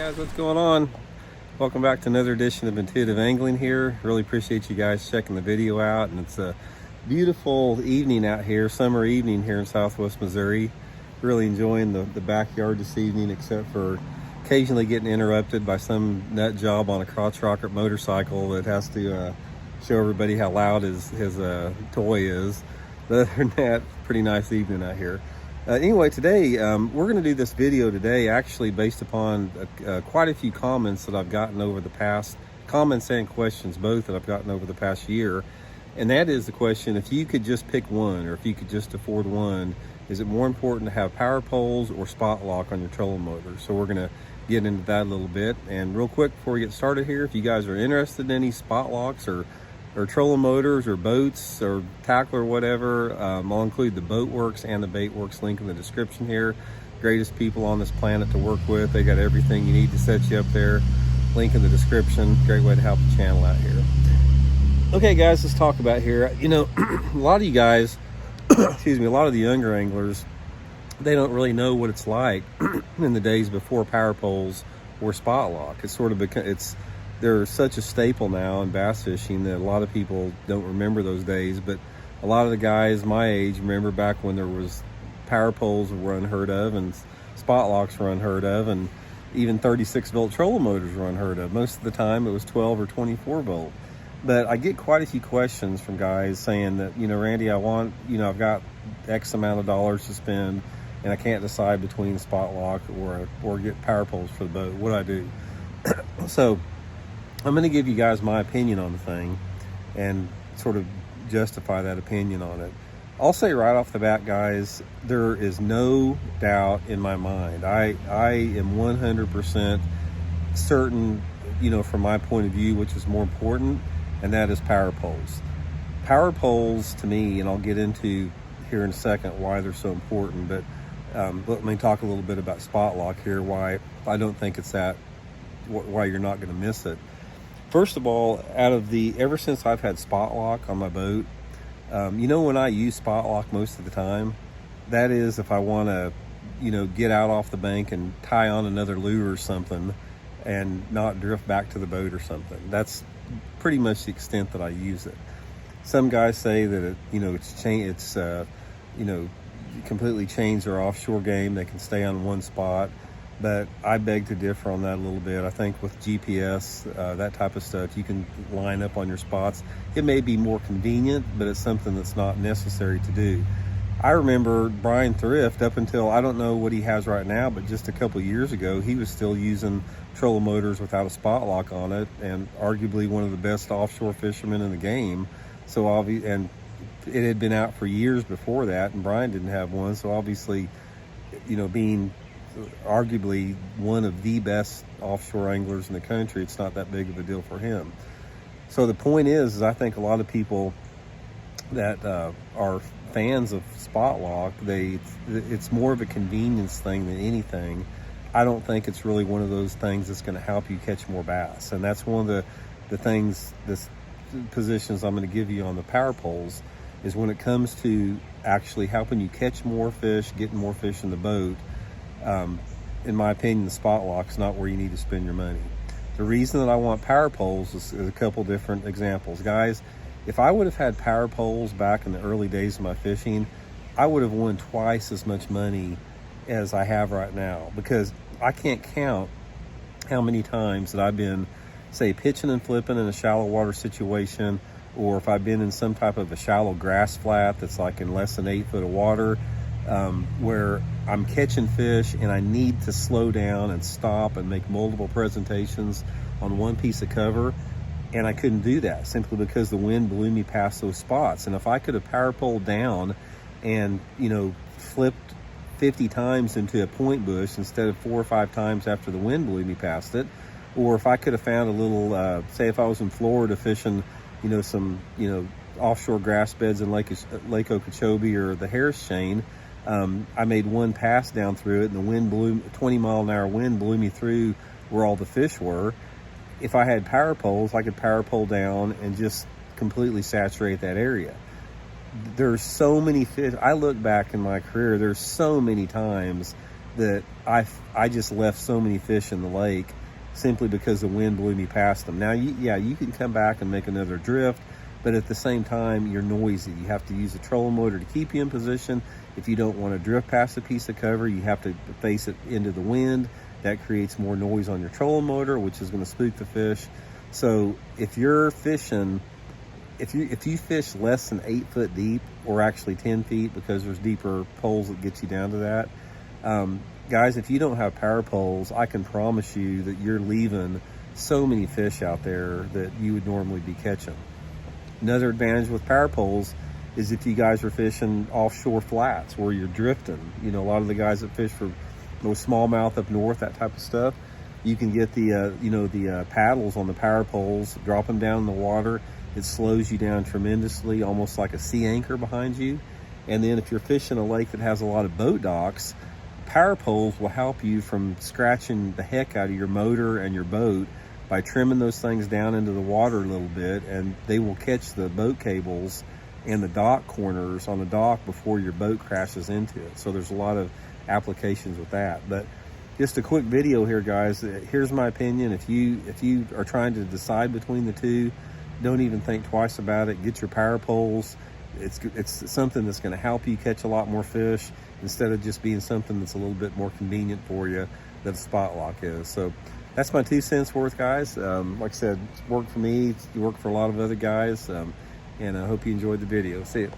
Guys, what's going on? Welcome back to another edition of Intuitive Angling here. Really appreciate you guys checking the video out, and it's a beautiful evening out here, summer evening here in Southwest Missouri. Really enjoying the backyard this evening, except for occasionally getting interrupted by some nut job on a crotch rocket motorcycle that has to show everybody how loud his toy is. But other than that, pretty nice evening out here. Anyway, today we're going to do this video today actually based upon quite a few comments that I've gotten over the past, comments and questions both that I've gotten over the past year. And that is the question, if you could just pick one, or if you could just afford one, is it more important to have power poles or spot lock on your trolling motor? So we're going to get into that a little bit. And real quick before we get started here, if you guys are interested in any spot locks or trolling motors or boats or tackle or whatever, I'll include the Boat Works and the Bait Works link in the description here. Greatest people on this planet to work with. They got everything you need to set you up there. Link in the description. Great way to help the channel out here. Okay guys, let's talk about here. You know, a lot of you guys, excuse me, a lot of the younger anglers, they don't really know what it's like in the days before power poles or spot lock. It's sort of they're such a staple now in bass fishing that a lot of people don't remember those days. But a lot of the guys my age remember back when there was power poles were unheard of and spot locks were unheard of, and even 36 volt trolling motors were unheard of. Most of the time it was 12 or 24 volt. But I get quite a few questions from guys saying that, you know, Randy, I've got X amount of dollars to spend and I can't decide between spot lock or get power poles for the boat. What do I do? So I'm going to give you guys my opinion on the thing and sort of justify that opinion on it. I'll say right off the bat, guys, there is no doubt in my mind. I am 100% certain, you know, from my point of view, which is more important, and that is power poles. Power poles to me, and I'll get into here in a second why they're so important, but let me talk a little bit about spot lock here, why I don't think it's why you're not going to miss it. First of all, ever since I've had spot lock on my boat, you know, when I use spot lock most of the time, that is if I want to, you know, get out off the bank and tie on another lure or something and not drift back to the boat or something. That's pretty much the extent that I use it. Some guys say that it, you know, you know, completely changed their offshore game. They can stay on one spot. But I beg to differ on that a little bit. I think with GPS, that type of stuff, you can line up on your spots. It may be more convenient, but it's something that's not necessary to do. I remember Brian Thrift, up until, I don't know what he has right now, but just a couple years ago, he was still using trolling motors without a spot lock on it, and arguably one of the best offshore fishermen in the game. And it had been out for years before that, and Brian didn't have one. So obviously, you know, being arguably one of the best offshore anglers in the country, it's not that big of a deal for him. So the point is I think a lot of people that are fans of spot lock, it's more of a convenience thing than anything. I don't think it's really one of those things that's going to help you catch more bass, and that's one of the things, positions I'm going to give you on the power poles, is when it comes to actually helping you catch more fish, getting more fish in the boat. In my opinion, the spot lock's not where you need to spend your money. The reason that I want power poles is a couple different examples. Guys, if I would have had power poles back in the early days of my fishing, I would have won twice as much money as I have right now, because I can't count how many times that I've been, say, pitching and flipping in a shallow water situation, or if I've been in some type of a shallow grass flat that's like in less than 8 foot of water, where I'm catching fish and I need to slow down and stop and make multiple presentations on one piece of cover, and I couldn't do that simply because the wind blew me past those spots. And if I could have power poled down and, you know, flipped 50 times into a point bush instead of 4 or 5 times after the wind blew me past it, or if I could have found a little, say if I was in Florida fishing, you know, some, you know, offshore grass beds in Lake Okeechobee or the Harris Chain, I made one pass down through it, and the wind blew, 20-mile-an-hour wind blew me through where all the fish were. If I had power poles, I could power pole down and just completely saturate that area. There's so many fish. I look back in my career, there's so many times that I just left so many fish in the lake simply because the wind blew me past them. Now, you can come back and make another drift, but at the same time, you're noisy. You have to use a trolling motor to keep you in position. If you don't want to drift past a piece of cover, you have to face it into the wind. That creates more noise on your trolling motor, which is going to spook the fish. So if you're fishing, if you fish less than 8 foot deep, or actually 10 feet, because there's deeper poles that get you down to that, guys, if you don't have power poles, I can promise you that you're leaving so many fish out there that you would normally be catching. Another advantage with power poles is if you guys are fishing offshore flats where you're drifting. You know, a lot of the guys that fish for smallmouth up north, that type of stuff, you can get the paddles on the power poles, drop them down in the water. It slows you down tremendously, almost like a sea anchor behind you. And then if you're fishing a lake that has a lot of boat docks, power poles will help you from scratching the heck out of your motor and your boat by trimming those things down into the water a little bit, and they will catch the boat cables and the dock corners on the dock before your boat crashes into it. So there's a lot of applications with that. But just a quick video here, guys. Here's my opinion. If you are trying to decide between the two, don't even think twice about it. Get your power poles. It's something that's going to help you catch a lot more fish instead of just being something that's a little bit more convenient for you that a SpotLock is. So that's my 2 cents worth, guys. Like I said, it's worked for me. It's worked for a lot of other guys. And I hope you enjoyed the video. See you.